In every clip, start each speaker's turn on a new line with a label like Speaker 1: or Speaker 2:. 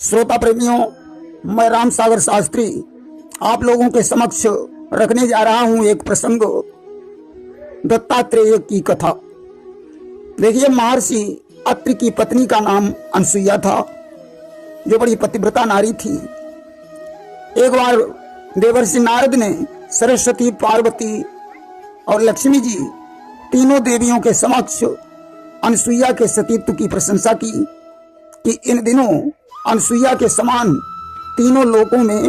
Speaker 1: श्रोता प्रेमियों, मैं राम सागर शास्त्री आप लोगों के समक्ष रखने जा रहा हूं एक प्रसंग, दत्तात्रेय की कथा। देखिए, महर्षि अत्रि की पत्नी का नाम अनसुईया था, जो बड़ी पतिव्रता नारी थी। एक बार देवर्षि नारद ने सरस्वती, पार्वती और लक्ष्मी जी तीनों देवियों के समक्ष अनसुईया के सतीत्व की प्रशंसा की कि इन दिनों अनसुईया के समान तीनों लोकों में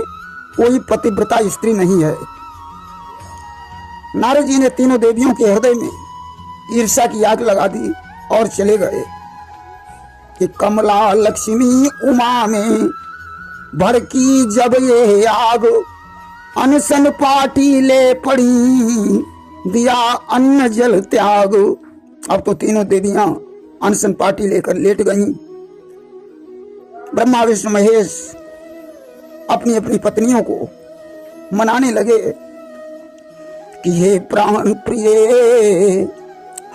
Speaker 1: कोई पतिव्रता स्त्री नहीं है। नारद जी ने तीनों देवियों के हृदय में ईर्ष्या की आग लगा दी और चले गए कि कमला, लक्ष्मी, उमा में भड़की जब ये आग, अनशन पाटी ले पड़ी, दिया अन्न जल त्याग। अब तो तीनों देवियां अनशन पाटी लेकर लेट गईं। ब्रह्मा, विष्णु, महेश अपनी अपनी पत्नियों को मनाने लगे कि हे प्राण प्रिय,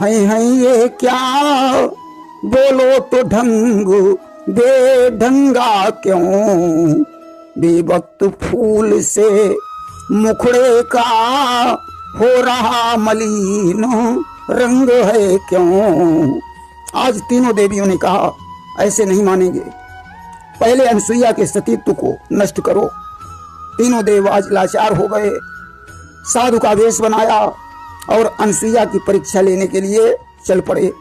Speaker 1: हैं ये क्या बोलो तो ढंग, बेढंगा क्यों, बेवक्त फूल से मुखड़े का हो रहा मलिन रंग है क्यों। आज तीनों देवियों ने कहा, ऐसे नहीं मानेंगे, पहले अनसुईया के सतीत्व को नष्ट करो। तीनों देव आज लाचार हो गए, साधु का वेश बनाया और अनसुईया की परीक्षा लेने के लिए चल पड़े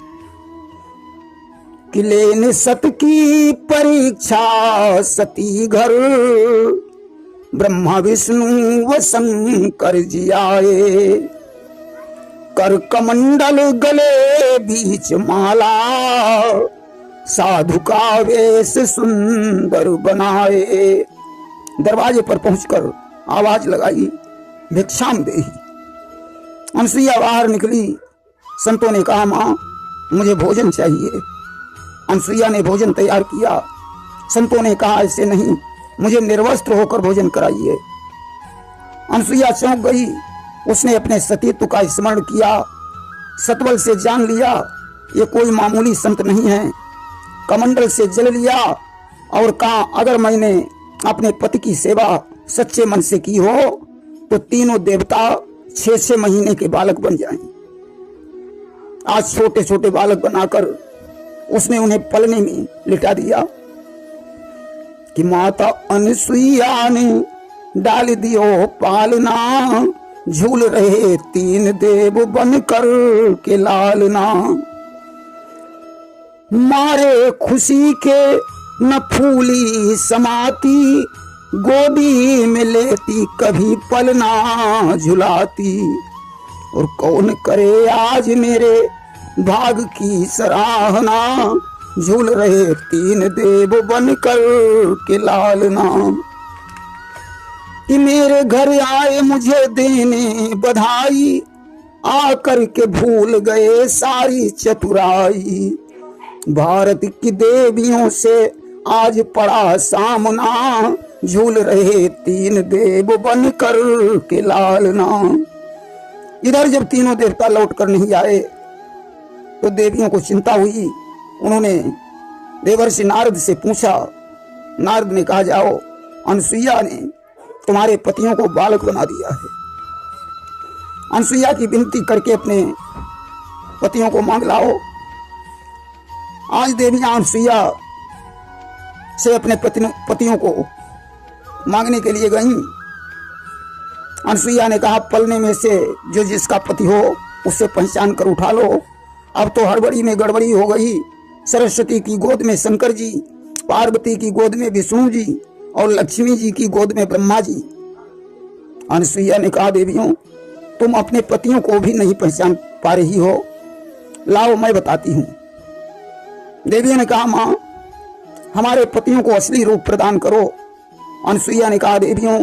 Speaker 1: कि लेने सत की परीक्षा सती घर, ब्रह्मा, विष्णु व शंकर जी आए, कर कमंडल गले बीच माला, साधु का वेश सुंदर बनाए। दरवाजे पर पहुंचकर आवाज लगाई, भिक्षाम देहि। अनसुईया बाहर निकली। संतों ने कहा, मां मुझे भोजन चाहिए। अनसुईया ने भोजन तैयार किया। संतों ने कहा, ऐसे नहीं, मुझे निर्वस्त्र होकर भोजन कराइए। अनसुईया चौंक गई। उसने अपने सतीत्व का स्मरण किया, सतबल से जान लिया ये कोई मामूली संत नहीं है। कमंडल से जल लिया और कहा, अगर मैंने अपने पति की सेवा सच्चे मन से की हो तो तीनों देवता 6-6 महीने के बालक बन जाएं। आज छोटे छोटे बालक बनाकर उसने उन्हें पलने में लिटा दिया कि माता अनसुईया ने डाल दियो पालना, झूल रहे 3 देव बनकर के लालना, मारे खुशी के न फूली समाती, गोदी में लेती कभी पलना झुलाती, और कौन करे आज मेरे भाग की सराहना, झूल रहे 3 देव बनकर के लालना, कि मेरे घर आए मुझे देने बधाई, आकर के भूल गए सारी चतुराई, भारत की देवियों से आज पड़ा सामना, झूल रहे 3 देव बनकर के लालना। इधर जब तीनों देवता लौट कर नहीं आए तो देवियों को चिंता हुई। उन्होंने देवर्षि नारद से पूछा। नारद ने कहा, जाओ, अनसुईया ने तुम्हारे पतियों को बालक बना दिया है। अनसुईया की विनती करके अपने पतियों को मांग लाओ। आज देवियां अनसुईया से अपने पतियों को मांगने के लिए गईं। अनसुईया ने कहा, पलने में से जो जिसका पति हो उससे पहचान कर उठा लो। अब तो हड़बड़ी में गड़बड़ी हो गई। सरस्वती की गोद में शंकर जी, पार्वती की गोद में विष्णु जी और लक्ष्मी जी की गोद में ब्रह्मा जी। अनसुईया ने कहा, देवियों तुम अपने पतियों को भी नहीं पहचान पा रही हो, लाओ मैं बताती हूँ। देवियों ने कहा, मां हमारे पतियों को असली रूप प्रदान करो। अनसुईया ने कहा, देवियों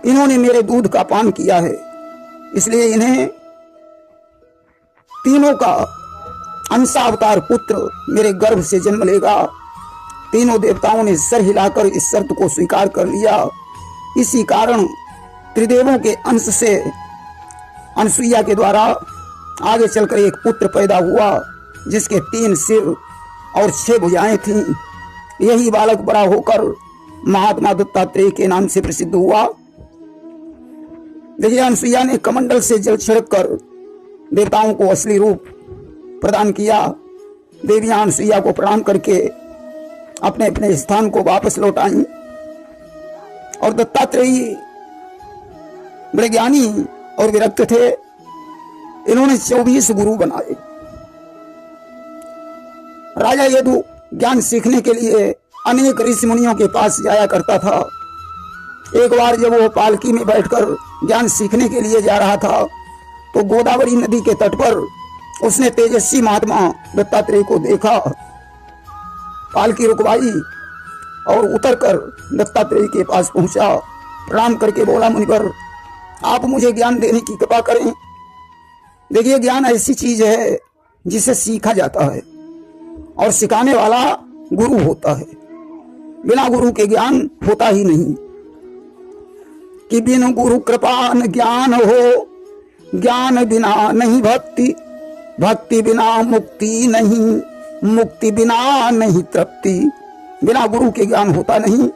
Speaker 1: इन्होंने मेरे दूध का पान किया है, इसलिए इन्हें तीनों का अंशावतार पुत्र मेरे गर्भ से जन्म लेगा। तीनों देवताओं ने सर हिलाकर इस शर्त को स्वीकार कर लिया। इसी कारण त्रिदेवों के अंश से अनसुईया के द्वारा आगे चलकर एक पुत्र पैदा हुआ, जिसके 3 सिर और 6 भुजाएं थीं। यही बालक बड़ा होकर महात्मा दत्तात्रेय के नाम से प्रसिद्ध हुआ। देखिए, अनसुईया ने कमंडल से जल छिड़क कर देवताओं को असली रूप प्रदान किया। देवियां अनसुईया को प्रणाम करके अपने अपने स्थान को वापस लौट आई और दत्तात्रेय बड़े ज्ञानी और विरक्त थे। इन्होंने 24 गुरु बनाए। राजा यदु ज्ञान सीखने के लिए अनेक ऋषि मुनियों के पास जाया करता था। एक बार जब वो पालकी में बैठकर ज्ञान सीखने के लिए जा रहा था तो गोदावरी नदी के तट पर उसने तेजस्वी महात्मा दत्तात्रेय को देखा। पालकी रुकवाई और उतरकर दत्तात्रेय के पास पहुंचा। प्रणाम करके बोला, मुनिवर, आप मुझे ज्ञान देने की कृपा करें। देखिए, ज्ञान ऐसी चीज है जिसे सीखा जाता है और सिखाने वाला गुरु होता है। बिना गुरु के ज्ञान होता ही नहीं। कि बिन गुरु कृपा न ज्ञान हो, ज्ञान बिना नहीं भक्ति, भक्ति बिना मुक्ति नहीं, मुक्ति बिना नहीं तृप्ति। बिना गुरु के ज्ञान होता नहीं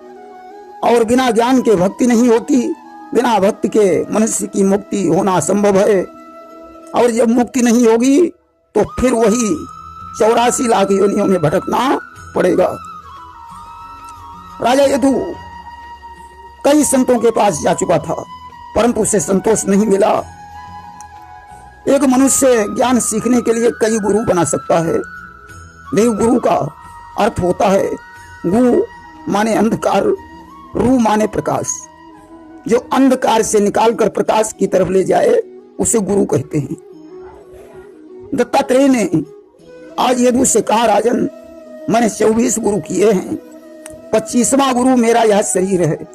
Speaker 1: और बिना ज्ञान के भक्ति नहीं होती। बिना भक्ति के मनुष्य की मुक्ति होना असंभव है और जब मुक्ति नहीं होगी तो फिर वही 84 लाख योनियों में भटकना पड़ेगा। राजा यदु कई संतों के पास जा चुका था परंतु उसे संतोष नहीं मिला। एक मनुष्य ज्ञान सीखने के लिए कई गुरु बना सकता है। देव गुरु का अर्थ होता है गु माने अंधकार, रू माने प्रकाश। जो अंधकार से निकालकर प्रकाश की तरफ ले जाए उसे गुरु कहते हैं। दत्तात्रेय ने आज यदु से कहा, राजन, मैंने 24 गुरु किए हैं, 25वां गुरु मेरा यह शरीर है।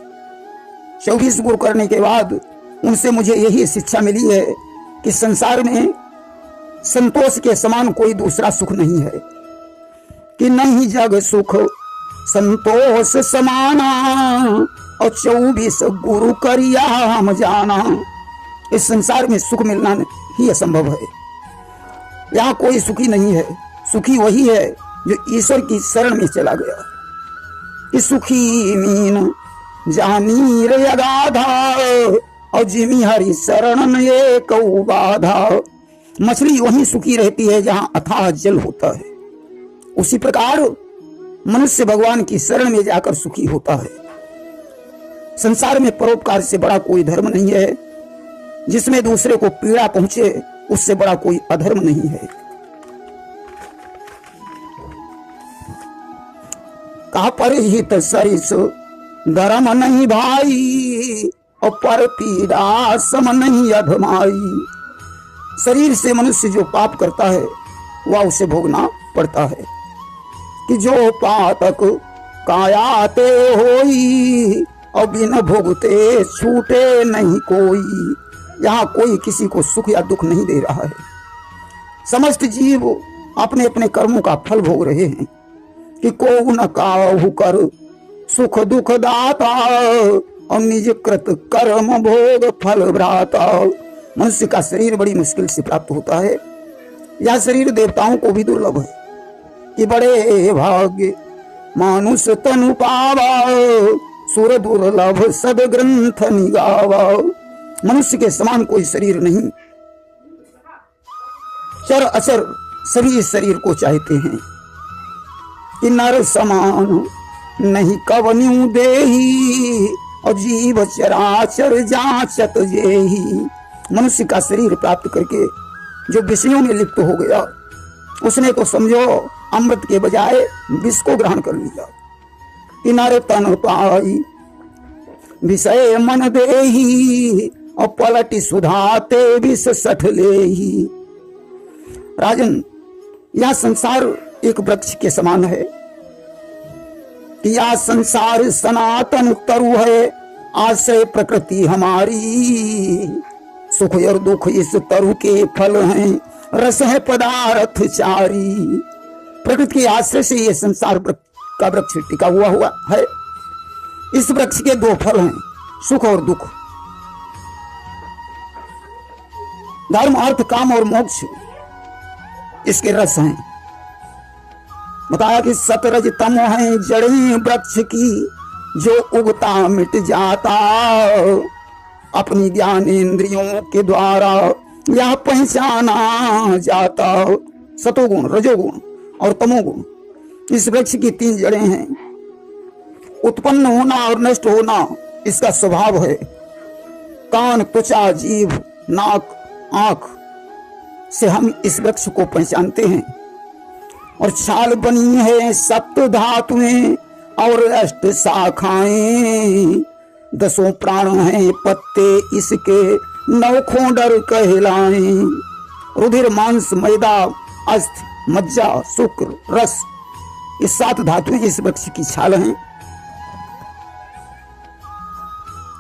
Speaker 1: 24 गुरु करने के बाद उनसे मुझे यही शिक्षा मिली है कि संसार में संतोष के समान कोई दूसरा सुख नहीं है। कि नहीं जग सुख संतोष समाना और 24 गुरु करिया हम जाना। इस संसार में सुख मिलना ही असंभव है। यहाँ कोई सुखी नहीं है। सुखी वही है जो ईश्वर की शरण में चला गया। कि सुखी मीन जानी रे अगाधा और जिमी हरि शरण एक बाधा। मछली वहीं सुखी रहती है जहां अथाह जल होता है। उसी प्रकार मनुष्य भगवान की शरण में जाकर सुखी होता है। संसार में परोपकार से बड़ा कोई धर्म नहीं है। जिसमें दूसरे को पीड़ा पहुंचे उससे बड़ा कोई अधर्म नहीं है। कहा परहित सरिस धर्म नहीं भाई और पर पीड़ा सम नहीं अधमाई। शरीर से मनुष्य जो पाप करता है वह उसे भोगना पड़ता है। कि जो पातक कायाते होई और बिन भोगते छूटे नहीं कोई। यहाँ कोई किसी को सुख या दुख नहीं दे रहा है। समस्त जीव अपने अपने कर्मों का फल भोग रहे हैं। कि को न काहू कर सुख दुख दाता और निज कृत कर्म भोग फल भ्राता। मनुष्य का शरीर बड़ी मुश्किल से प्राप्त होता है। यह शरीर देवताओं को भी दुर्लभ है। कि बड़े भाग्य मानुष तनु पावा सुर दुर्लभ सद ग्रंथ निगावा। मनुष्य के समान कोई शरीर नहीं। चर अचर सभी इस शरीर को चाहते हैं। कि नर समान नहीं कवन्यू देही और जीव चराचर जांचत जेही। मनुष्य का शरीर प्राप्त करके जो विषयों में लिप्त हो गया उसने तो समझो अमृत के बजाय विष को ग्रहण कर लिया। कि नर तन पाई विषय मन देही और पलटी सुधाते विष सठ लेही। राजन, यह संसार एक वृक्ष के समान है। कि यह संसार सनातन तरु है आश्रय प्रकृति हमारी। सुख और दुख इस तरु के फल हैं रस है पदार्थ चारी। प्रकृति के आश्रय से यह संसार का वृक्ष टिका हुआ है। इस वृक्ष के दो फल हैं, सुख और दुख। धर्म अर्थ काम और मोक्ष इसके रस हैं। बताया कि सतरज तम है जड़ें वृक्ष की, जो उगता मिट जाता, अपनी ज्ञानेंद्रियों के द्वारा यह पहचाना जाता। सतोगुण, रजोगुण और तमोगुण, इस वृक्ष की 3 जड़ें हैं। उत्पन्न होना और नष्ट होना इसका स्वभाव है। कान, त्वचा, जीभ, नाक, आंख से हम इस वृक्ष को पहचानते हैं। और छाल बनी है 7 धातुएं और 8 शाखाएं, 10 प्राण हैं पत्ते इसके, 9 खोंडर कहलाएं। रुधिर, मांस, मैदा, अस्थि, मज्जा, शुक्र, रस, ये 7 धातुएं इस वृक्ष की छाल हैं।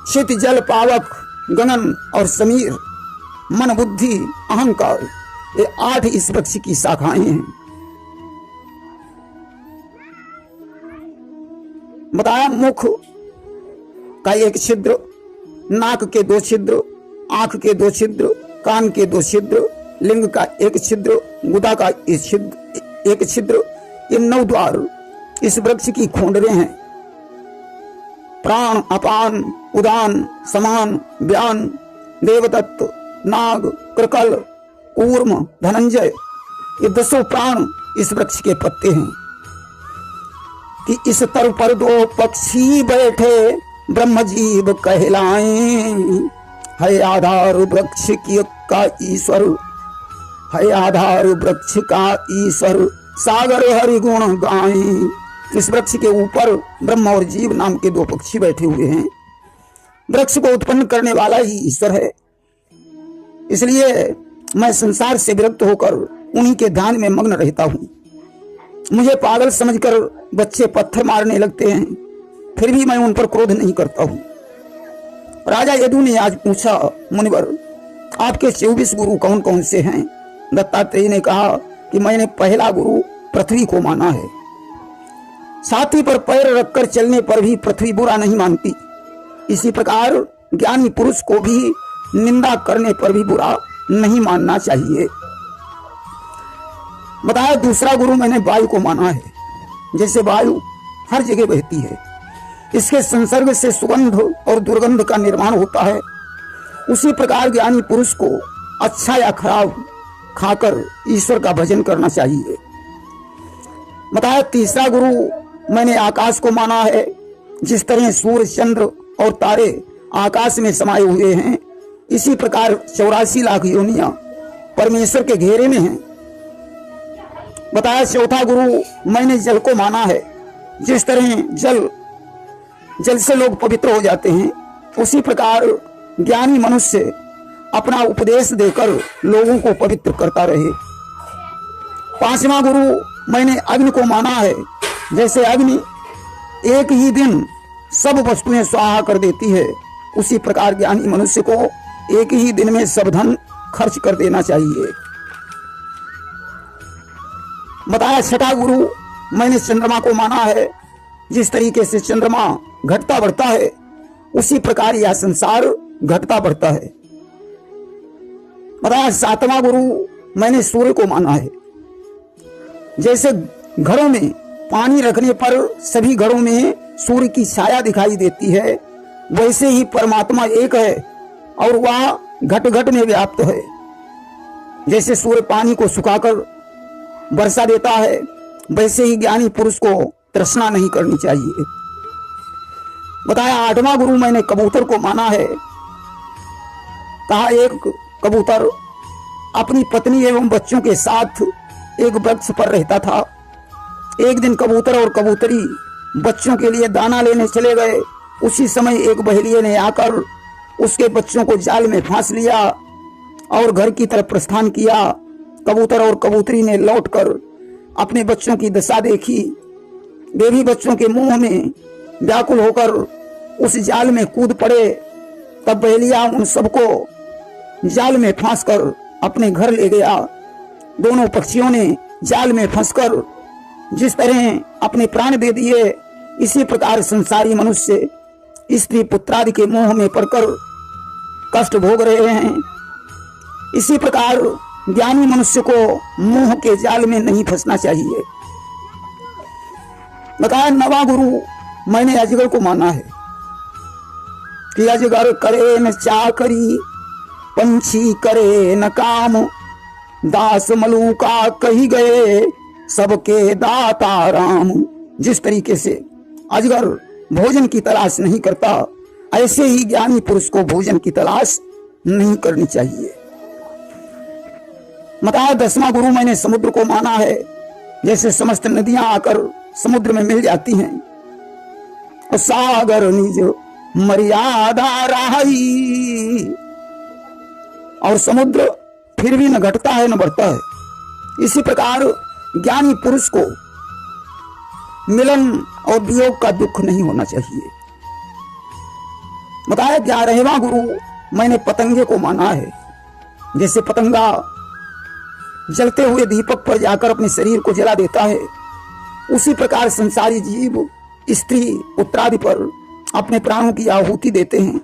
Speaker 1: चित, जल, पावक, गगन और समीर, मन, बुद्धि, अहंकार, ये 8 इस वृक्ष की शाखाएं हैं। बताया मुख का 1 छिद्र, नाक के 2 छिद्र, आंख के 2 छिद्र, कान के 2 छिद्र, लिंग का 1 छिद्र, गुदा का 1 छिद्र, ये 9 द्वार इस वृक्ष की खोंडरें हैं। प्राण, अपान, उदान, समान, व्यान, देवदत्त, नाग, कृकल, कूर्म, धनंजय, ये 10 प्राण इस वृक्ष के पत्ते हैं। कि इस तर पर 2 पक्षी बैठे, ब्रह्म जीव कहलाएं। है आधार वृक्ष की का ईश्वर, है आधार वृक्ष का ईश्वर, सागर हरि गुण गाएं। इस वृक्ष के ऊपर ब्रह्म और जीव नाम के 2 पक्षी बैठे हुए हैं। वृक्ष को उत्पन्न करने वाला ही ईश्वर है। इसलिए मैं संसार से विरक्त होकर उन्हीं के ध्यान में मग्न रहता हूं। मुझे पागल समझकर बच्चे पत्थर मारने लगते हैं, फिर भी मैं उन पर क्रोध नहीं करता हूं। राजा यदु ने आज पूछा, मुनिवर आपके 24 गुरु कौन कौन से हैं? दत्तात्रेय ने कहा कि मैंने पहला गुरु पृथ्वी को माना है। छाती पर पैर रखकर चलने पर भी पृथ्वी बुरा नहीं मानती। इसी प्रकार ज्ञानी पुरुष को भी निंदा करने पर भी बुरा नहीं मानना चाहिए। बताया दूसरा गुरु मैंने वायु को माना है। जैसे वायु हर जगह बहती है, इसके संसर्ग से सुगंध और दुर्गंध का निर्माण होता है, उसी प्रकार ज्ञानी पुरुष को अच्छा या खराब खाकर ईश्वर का भजन करना चाहिए। बताया तीसरा गुरु मैंने आकाश को माना है। जिस तरह सूर्य, चंद्र और तारे आकाश में समाये हुए हैं, इसी प्रकार 84 लाख योनियां परमेश्वर के घेरे में हैं। बताया चौथा गुरु मैंने जल को माना है। जिस तरह जल से लोग पवित्र हो जाते हैं, उसी प्रकार ज्ञानी मनुष्य अपना उपदेश देकर लोगों को पवित्र करता रहे। पांचवा गुरु मैंने अग्नि को माना है। जैसे अग्नि एक ही दिन सब वस्तुएं स्वाहा कर देती है, उसी प्रकार ज्ञानी मनुष्य को एक ही दिन में सब धन खर्च कर देना चाहिए। बताया छठा गुरु मैंने चंद्रमा को माना है। जिस तरीके से चंद्रमा घटता बढ़ता है, उसी प्रकार यह संसार घटता बढ़ता है। बताया सातवां गुरु मैंने सूर्य को माना है। जैसे घरों में पानी रखने पर सभी घरों में सूर्य की छाया दिखाई देती है, वैसे ही परमात्मा एक है और वह घट घट में व्याप्त है। जैसे सूर्य पानी को सुखाकर वर्षा देता है, वैसे ही ज्ञानी पुरुष को तृष्णा नहीं करनी चाहिए। बताया आठवां गुरु मैंने कबूतर को माना है। कहा एक कबूतर अपनी पत्नी एवं बच्चों के साथ एक वृक्ष पर रहता था। एक दिन कबूतर और कबूतरी बच्चों के लिए दाना लेने चले गए। उसी समय एक बहेलिये ने आकर उसके बच्चों को जाल में फांस लिया और घर की तरफ प्रस्थान किया। कबूतर और कबूतरी ने लौटकर अपने बच्चों की दशा देखी। वे भी बच्चों के मुंह में व्याकुल होकर उस जाल में कूद पड़े। तब बहेलिया उन सबको जाल में फांसकर अपने घर ले गया। दोनों पक्षियों ने जाल में फंसकर जिस तरह अपने प्राण दे दिए, इसी प्रकार संसारी मनुष्य स्त्री पुत्रादि के मोह में पड़कर कष्ट भोग रहे हैं। इसी प्रकार ज्ञानी मनुष्य को मोह के जाल में नहीं फंसना चाहिए। बताया नवा गुरु मैंने अजगर को माना है कि अजगर करे न चाकरी, पंछी करे न काम, दास मलूका कही गए सबके दाता राम। जिस तरीके से अजगर भोजन की तलाश नहीं करता, ऐसे ही ज्ञानी पुरुष को भोजन की तलाश नहीं करनी चाहिए। बताया 10वां गुरु मैंने समुद्र को माना है। जैसे समस्त नदियां आकर समुद्र में मिल जाती हैं और सागर निज मर्यादा राही, और समुद्र फिर भी न घटता है न बढ़ता है। इसी प्रकार ज्ञानी पुरुष को मिलन और वियोग का दुख नहीं होना चाहिए। बताया 11वां गुरु मैंने पतंगे को माना है। जैसे पतंगा जलते हुए दीपक पर जाकर अपने शरीर को जला देता है, उसी प्रकार संसारी जीव स्त्री पुत्रादि पर अपने प्राणों की आहुति देते हैं।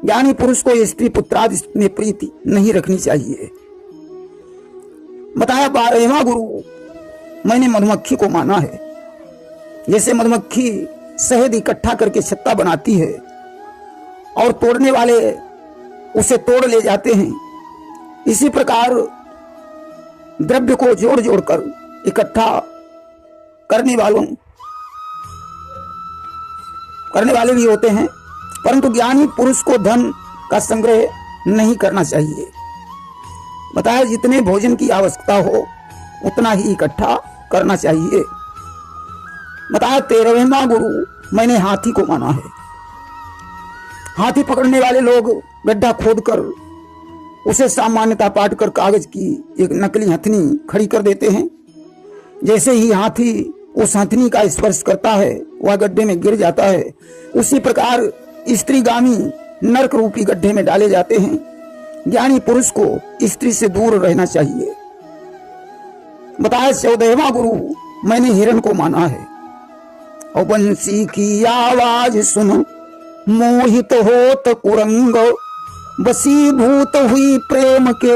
Speaker 1: ज्ञानी पुरुष को स्त्री पुत्रादि में प्रीति नहीं रखनी चाहिए। बताया 12वां गुरु मैंने मधुमक्खी को माना है। जैसे मधुमक्खी शहद इकट्ठा करके छत्ता बनाती है और तोड़ने वाले उसे तोड़ ले जाते हैं, इसी प्रकार द्रव्य को जोड़ जोड़ कर इकट्ठा करने वाले भी होते हैं, परंतु ज्ञानी पुरुष को धन का संग्रह नहीं करना चाहिए। बताया जितने भोजन की आवश्यकता हो उतना ही इकट्ठा करना चाहिए। बताया 13वां गुरु मैंने हाथी को माना है। हाथी पकड़ने वाले लोग गड्ढा खोदकर उसे सामान्यता पाट कर कागज की एक नकली हथनी खड़ी कर देते हैं। जैसे ही हाथी उस हथनी का स्पर्श करता है वह गड्ढे में गिर जाता है, उसी प्रकार स्त्रीगामी नरक रूपी गड्ढे में डाले जाते हैं। ज्ञानी पुरुष को स्त्री से दूर रहना चाहिए। बताया 14वां गुरु मैंने हिरण को माना है। और बंसी की आवाज सुन मोहित होत कुरंग, बसीभूत हुई प्रेम के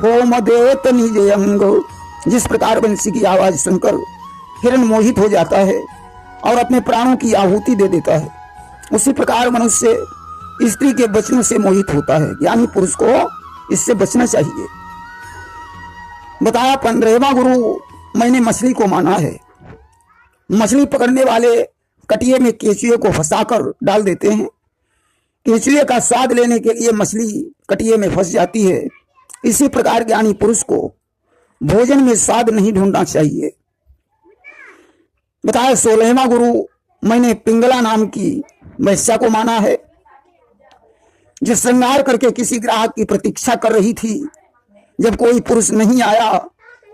Speaker 1: होम देत निज अंग। जिस प्रकार बंसी की आवाज सुनकर हिरण मोहित हो जाता है और अपने प्राणों की आहुति दे देता है, उसी प्रकार मनुष्य स्त्री के वचनों से मोहित होता है। ज्ञानी पुरुष को इससे बचना चाहिए। बताया 15वां गुरु मैंने मछली को माना है। मछली पकड़ने वाले कटिए में केंचुए को फंसाकर डाल देते हैं। केंचुए का स्वाद लेने के लिए मछली कटिए में फंस जाती है। इसी प्रकार ज्ञानी पुरुष को भोजन में स्वाद नहीं ढूंढना चाहिए। बताया 16वां गुरु मैंने पिंगला नाम की वैश्या को माना है, जो श्रृंगार करके किसी ग्राहक की प्रतीक्षा कर रही थी। जब कोई पुरुष नहीं आया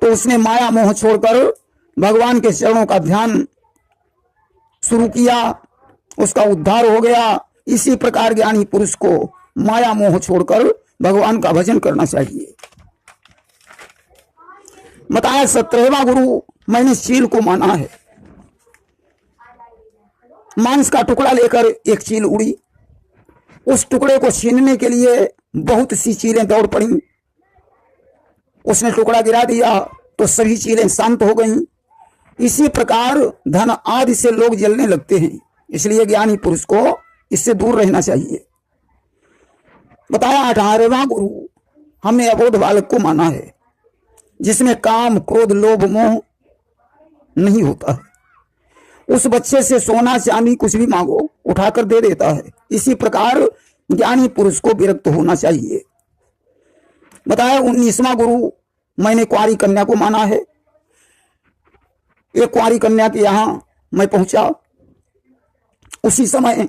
Speaker 1: तो उसने माया मोह छोड़कर भगवान के चरणों का ध्यान शुरू किया, उसका उद्धार हो गया। इसी प्रकार ज्ञानी पुरुष को माया मोह छोड़कर भगवान का भजन करना चाहिए। बताया 17वां गुरु मैंने चील को माना है। मांस का टुकड़ा लेकर एक चील उड़ी, उस टुकड़े को छीनने के लिए बहुत सी चीलें दौड़ पड़ी। उसने टुकड़ा गिरा दिया तो सभी चीलें शांत हो गईं। इसी प्रकार धन आदि से लोग जलने लगते हैं, इसलिए ज्ञानी पुरुष को इससे दूर रहना चाहिए। बताया 18वां गुरु हमने अबोध बालक को माना है, जिसमें काम क्रोध लोभ मोह नहीं होता है। उस बच्चे से सोना चांदी कुछ भी मांगो उठाकर दे देता है। इसी प्रकार ज्ञानी पुरुष को विरक्त होना चाहिए। बताया 19वां गुरु मैंने कुंवारी कन्या को माना है। एक कुंवारी कन्या के यहां मैं पहुंचा, उसी समय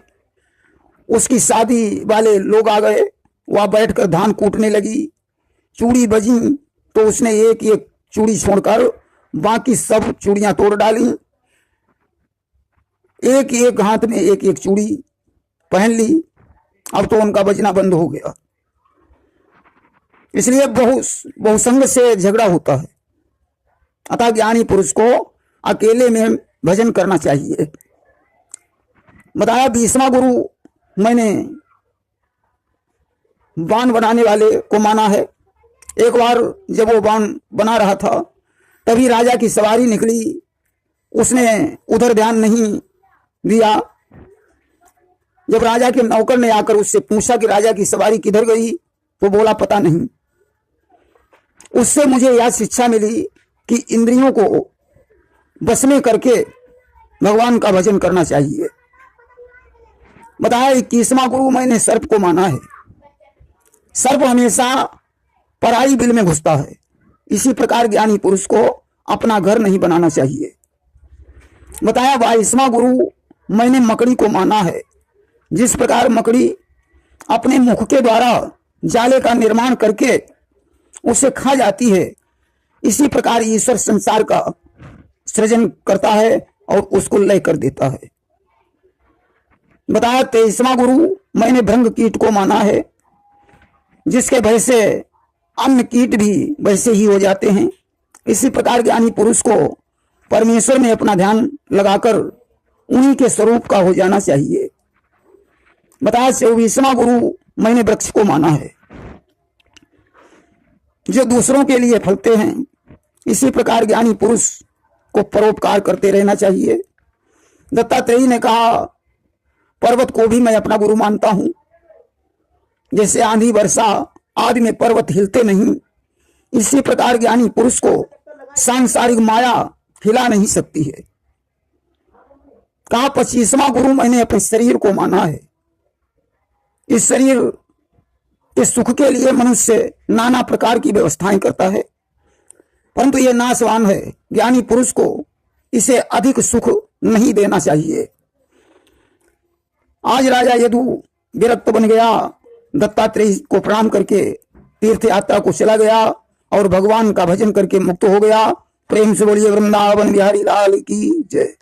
Speaker 1: उसकी शादी वाले लोग आ गए। वह बैठकर धान कूटने लगी, चूड़ी बजी तो उसने एक एक चूड़ी छोड़कर बाकी सब चूड़ियां तोड़ डाली। एक एक हाथ में एक एक चूड़ी पहन ली। अब तो उनका बजना बंद हो गया। इसलिए बहुसंग से झगड़ा होता है। अतः ज्ञानी पुरुष को अकेले में भजन करना चाहिए। बताया 20वां गुरु मैंने बाण बनाने वाले को माना है। एक बार जब वो बाण बना रहा था तभी राजा की सवारी निकली उसने उधर ध्यान नहीं दिया। जब राजा के नौकर ने आकर उससे पूछा कि राजा की सवारी किधर गई, वो बोला पता नहीं। उससे मुझे यह शिक्षा मिली कि इंद्रियों को बस में करके भगवान का भजन करना चाहिए। बताया 21वां गुरु मैंने सर्प को माना है। सर्प हमेशा पराई बिल में घुसता है। इसी प्रकार ज्ञानी पुरुष को अपना घर नहीं बनाना चाहिए। बताया 22वां गुरु मैंने मकड़ी को माना है। जिस प्रकार मकड़ी अपने मुख के द्वारा जाले का निर्माण करके उसे खा जाती है, इसी प्रकार ईश्वर संसार का सृजन करता है और उसको लय कर देता है। बताया 23वां गुरु मैंने भृंग कीट को माना है। जिसके भय से अन्य कीट भी वैसे ही हो जाते हैं। इसी प्रकार ज्ञानी पुरुष को परमेश्वर में अपना ध्यान लगाकर उन्हीं के स्वरूप का हो जाना चाहिए। बताया 24वां गुरु मैंने वृक्ष को माना है जो दूसरों के लिए फलते हैं। इसी प्रकार ज्ञानी पुरुष को परोपकार करते रहना चाहिए। दत्तात्रेय ने कहा पर्वत को भी मैं अपना गुरु मानता हूं। जैसे आंधी वर्षा आदि में पर्वत हिलते नहीं, इसी प्रकार ज्ञानी पुरुष को सांसारिक माया हिला नहीं सकती है। कहा 25वां गुरु मैंने अपने शरीर को माना है। इस शरीर के सुख के लिए मनुष्य नाना प्रकार की व्यवस्थाएं करता है, परंतु यह नाशवान है। ज्ञानी पुरुष को इसे अधिक सुख नहीं देना चाहिए। आज राजा यदु विरक्त बन गया, दत्तात्रेय को प्रणाम करके तीर्थ यात्रा को चला गया और भगवान का भजन करके मुक्त हो गया। प्रेम से बोलिए वृंदावन बिहारी लाल की जय।